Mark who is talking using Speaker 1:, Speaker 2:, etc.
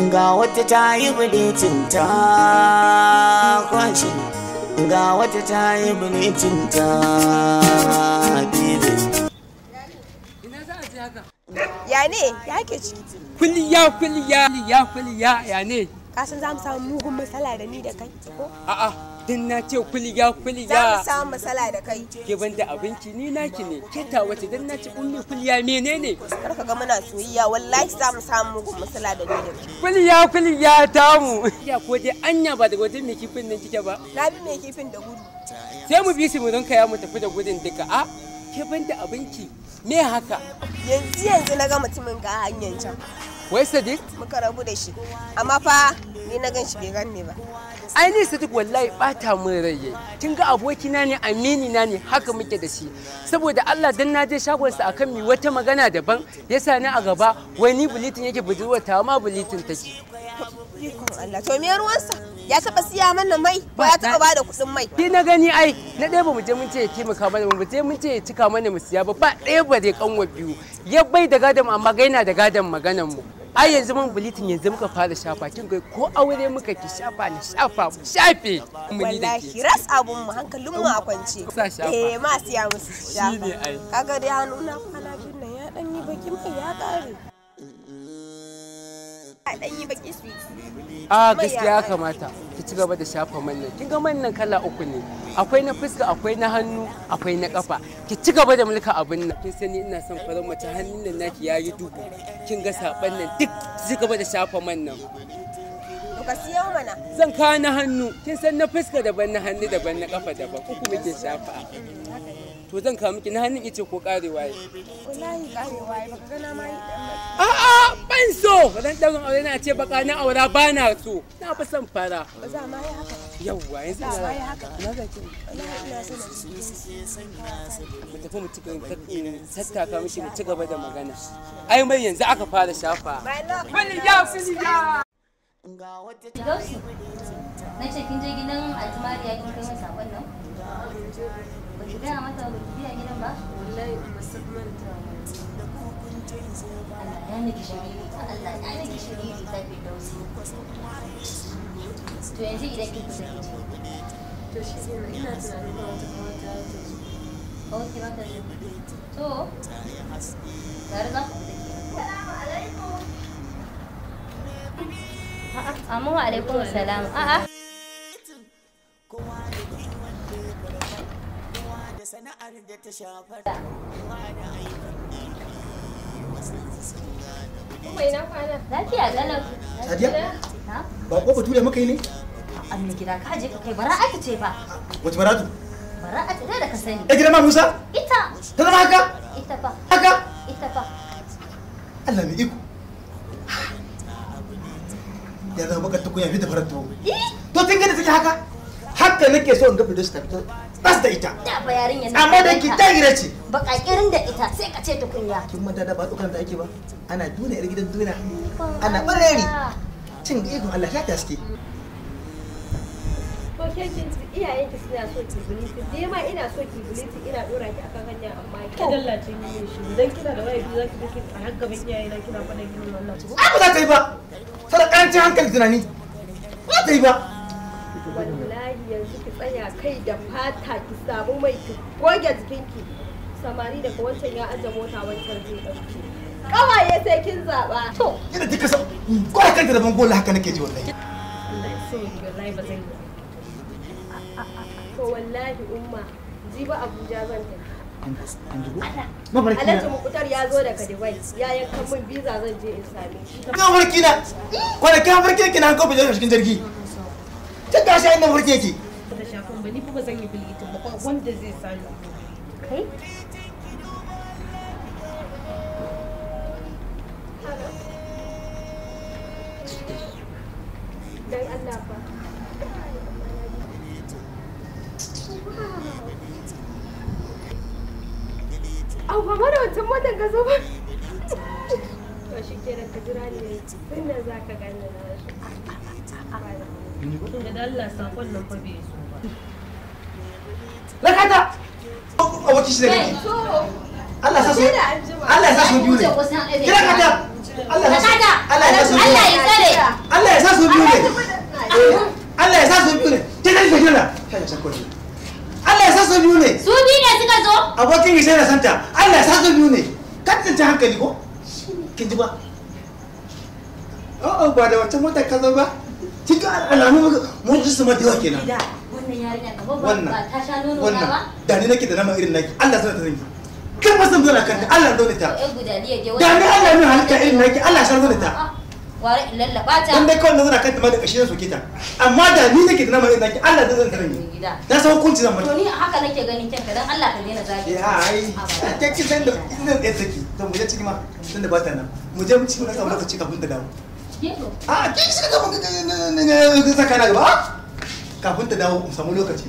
Speaker 1: ga wata ta yi bilicin ta kwashe, ga wata ta yi bilicin ta bebe.
Speaker 2: Ina za a je haka?
Speaker 3: Ya ne? Ya ke ciki?
Speaker 2: Kuliya ya ne?
Speaker 3: Ka san za mu samu mugun matsala da ni da kai ko?
Speaker 2: A'a, din na ce kuliya.
Speaker 3: Za mu samu matsala da kai.
Speaker 2: Ke banda abinci ni naki ne. Ke ta wace dan na ce ummi kuliya menene?
Speaker 3: Kar ka ga muna soyayya wallahi za mu samu mugun matsala da ni da kai.
Speaker 2: Kuliya ta mu. Ya ko dai anya ba daga wajen mai kifin nan kike ba.
Speaker 3: Na bi mai kifin da gudu.
Speaker 2: Sai mu bi su mu rinka ya mu tafi da gudun duka. A ke banda abinci me haka?
Speaker 3: Yanzu na ga mutumin ga hanyar can.
Speaker 2: Wai Sadiq?
Speaker 3: Muka rabu da shi. Amma fa ni na gan shi bai ganni ba.
Speaker 2: Ai ni Sadiq wallahi bata min rai yayi. Kin ga abokina ne amini na ne haka muke da shi. Saboda Allah dan na je shagon sa akan mi wata magana daban yasa ni a gaba wai ni bulitin yake budurwa ta ma bulitin take.
Speaker 3: Ikon Allah. To me ruwansa? Ya taba siya mana mai ko ya taba bada kuɗin mai?
Speaker 2: Ki na gani ai na ɗaya ba mu je mun ce ya taimaka mana mu je mun ce ya cika mana mu siya ba ɗaya ba dai kanwa biyu. Ya bai da gadan amma gaina da gadan maganan mu. Ai yanzu mun bulitin yanzu muka fara shafa kin ga ko aure muka ki shafa ni shafa mu shafe
Speaker 3: wallahi ras abun mu hankalin mu a kwance ma siya musu shafa
Speaker 2: shine ai
Speaker 3: kaga dai hannu na kwana biyu nan ya dan yi baki mai ya kare a dan yi baki sweet
Speaker 2: gaskiya ya kamata ki ci gaba da shafa man nan kin ga man nan kala uku ne akwai na fuska akwai na hannu akwai na kafa ki ci gaba da mulka abin nan kin sani ina son farar mace hannun nan naki yayi duhu kin ga saban nan duk ci gaba da shafa man nan
Speaker 3: ka siyo mana
Speaker 2: zan kawo na hannu kin san na fuska daban na hannu daban na kafa daban uku muke shafa to zan kawo miki na hannun ice ko karewa yi
Speaker 3: wallahi karewa yi baka gana ma yi dan
Speaker 2: a'a ban so dan daurin aure na ce baka na aura ba na so na fi son fara
Speaker 3: ba za ma yi haka
Speaker 2: yawwa yanzu
Speaker 3: na yi haka
Speaker 2: na ga ki
Speaker 3: ina so
Speaker 2: mu tafi mu ci tattaka mishi mu ci gaba da magana ai mai yanzu aka fara shafa filiya
Speaker 4: Gausu, na ce kin je gidan Altumariya kin kai mai sakon nan? Ba ki gaya mata ba ki biya gidan ba?
Speaker 3: wallahi musamman ta
Speaker 4: Allah ya niki shiriri ta Allah ya niki shiriri ta fi dausi. To yanzu idan kin kusa kin
Speaker 3: to shi ne ina tunanin ba wata kawata ta zo.
Speaker 4: kawai ki mata shi. To, tare za ku fita ke. Assalamu alaikum. Amma wa alaikum salam. A'a.
Speaker 3: Kuma ina kwana?
Speaker 4: Lafiya galau.
Speaker 5: Sadiya? Ba ko bature muka yi ne?
Speaker 4: Amma gida ka je ka kai bara'atu ce ba.
Speaker 5: Wace baratu?
Speaker 4: Bara'atu da ka sani.
Speaker 5: Ya gidan ma Musa?
Speaker 4: Ita.
Speaker 5: Ta zama haka?
Speaker 4: Ita fa.
Speaker 5: Haka?
Speaker 4: Ita fa.
Speaker 5: Allah mai iko. Ya zama baka tukunya fi da farar tuwo. To tun gani take haka? Haka nake so in ga Firdausi ta fito. Tas da ita.
Speaker 4: Da ba yarinya
Speaker 5: Amma da ki ta gire ce.
Speaker 4: Baka kirin da ita sai ka ce tukunya.
Speaker 5: Kin manta da ba tsokan da ake ba? Ana duna yar gidan duna. Ana bareri. Cin ikon Allah ya gaske.
Speaker 6: Ko ke kin iyayenki suna so ki buliti, ni ma ina so ki buliti ina dora ki akan hanya amma ki dallace ni shi idan kina da waya biyu zaki dake a har gaban iyayena kina faɗa kin wannan ci.
Speaker 5: Ai ba za ta yi ba. Sada karancin hankali tunani. Ba ta yi ba.
Speaker 6: Wallahi yanzu ki tsaya kai da fata ki samu mai ki goge jikinki. Samari daga wancan ya aje mota wancan zai dauke. Kawaye sai kin zaba.
Speaker 5: To, yadda kika san ko da kanta da bangola haka nake ji wallahi.
Speaker 6: Allah ya so wallahi ba zan yi. To wallahi umma jiba Abuja zan tafi. Alhaji Mukutar ya zo daga Dubai ya yankan min visa zan je in same shi.
Speaker 5: Ka farki na. Kwana farki kina ko bijin cikin jirgi. Ta gashi inda farki yake.
Speaker 6: Da shafin ba ni fa ba zan yi bilgitin ba wanda zai sani.
Speaker 4: Kai?
Speaker 6: Dan Allah fa. Au ba mara wancan motar ka zo ba. To shi kenan ka jira ni tun da za ka gani na shi. Da Allah sakon nan fa bai so ba.
Speaker 5: Lakata. Aboki shi da kake. Allah sa su. Allah sa su biyu ne. Kira kata. Allah sa su. Allah ya tsare. Allah ya sa su biyu ne. Allah ya sa su biyu ne. Ta kai gajera. Kai ya sako ne. Allah ya sa su biyu ne.
Speaker 4: Su biyu ne suka zo?
Speaker 5: Abokin gishe da santa. Allah ya sa su biyu ne. Ka tantance hankali ko? Kin ji ba? Oh ba da wata mota ka zo ba. Kika alamu mun ji su ma diwa kenan.
Speaker 4: Wannan yarinya ka ba ta sha nono ba?
Speaker 5: Da ni nake da nama irin naki. Allah sanar ta zanki. Kan ba san dole kanta. Allah dole ta.
Speaker 4: Eh gudaliya je
Speaker 5: Da ni Allah ne halitta irin naki. Allah sanar dole ta.
Speaker 4: Ware lallaba ta.
Speaker 5: Dan dai kawai nazara kanta ma da kashi soke ta. Amma da ni nake da nama irin naki. Allah zai zan zanki. Na san hukunci zan mata.
Speaker 4: To ni haka nake ganin kanka dan Allah ka daina zagi.
Speaker 5: Ya ai. Kake san da inda da take. To mu je ciki ma. Tunda ba ta nan. Mu je mu ci na samu lokaci kafin ta dawo. A kin shiga gaban ka saka na gaba kafin ta dawo mu samu lokaci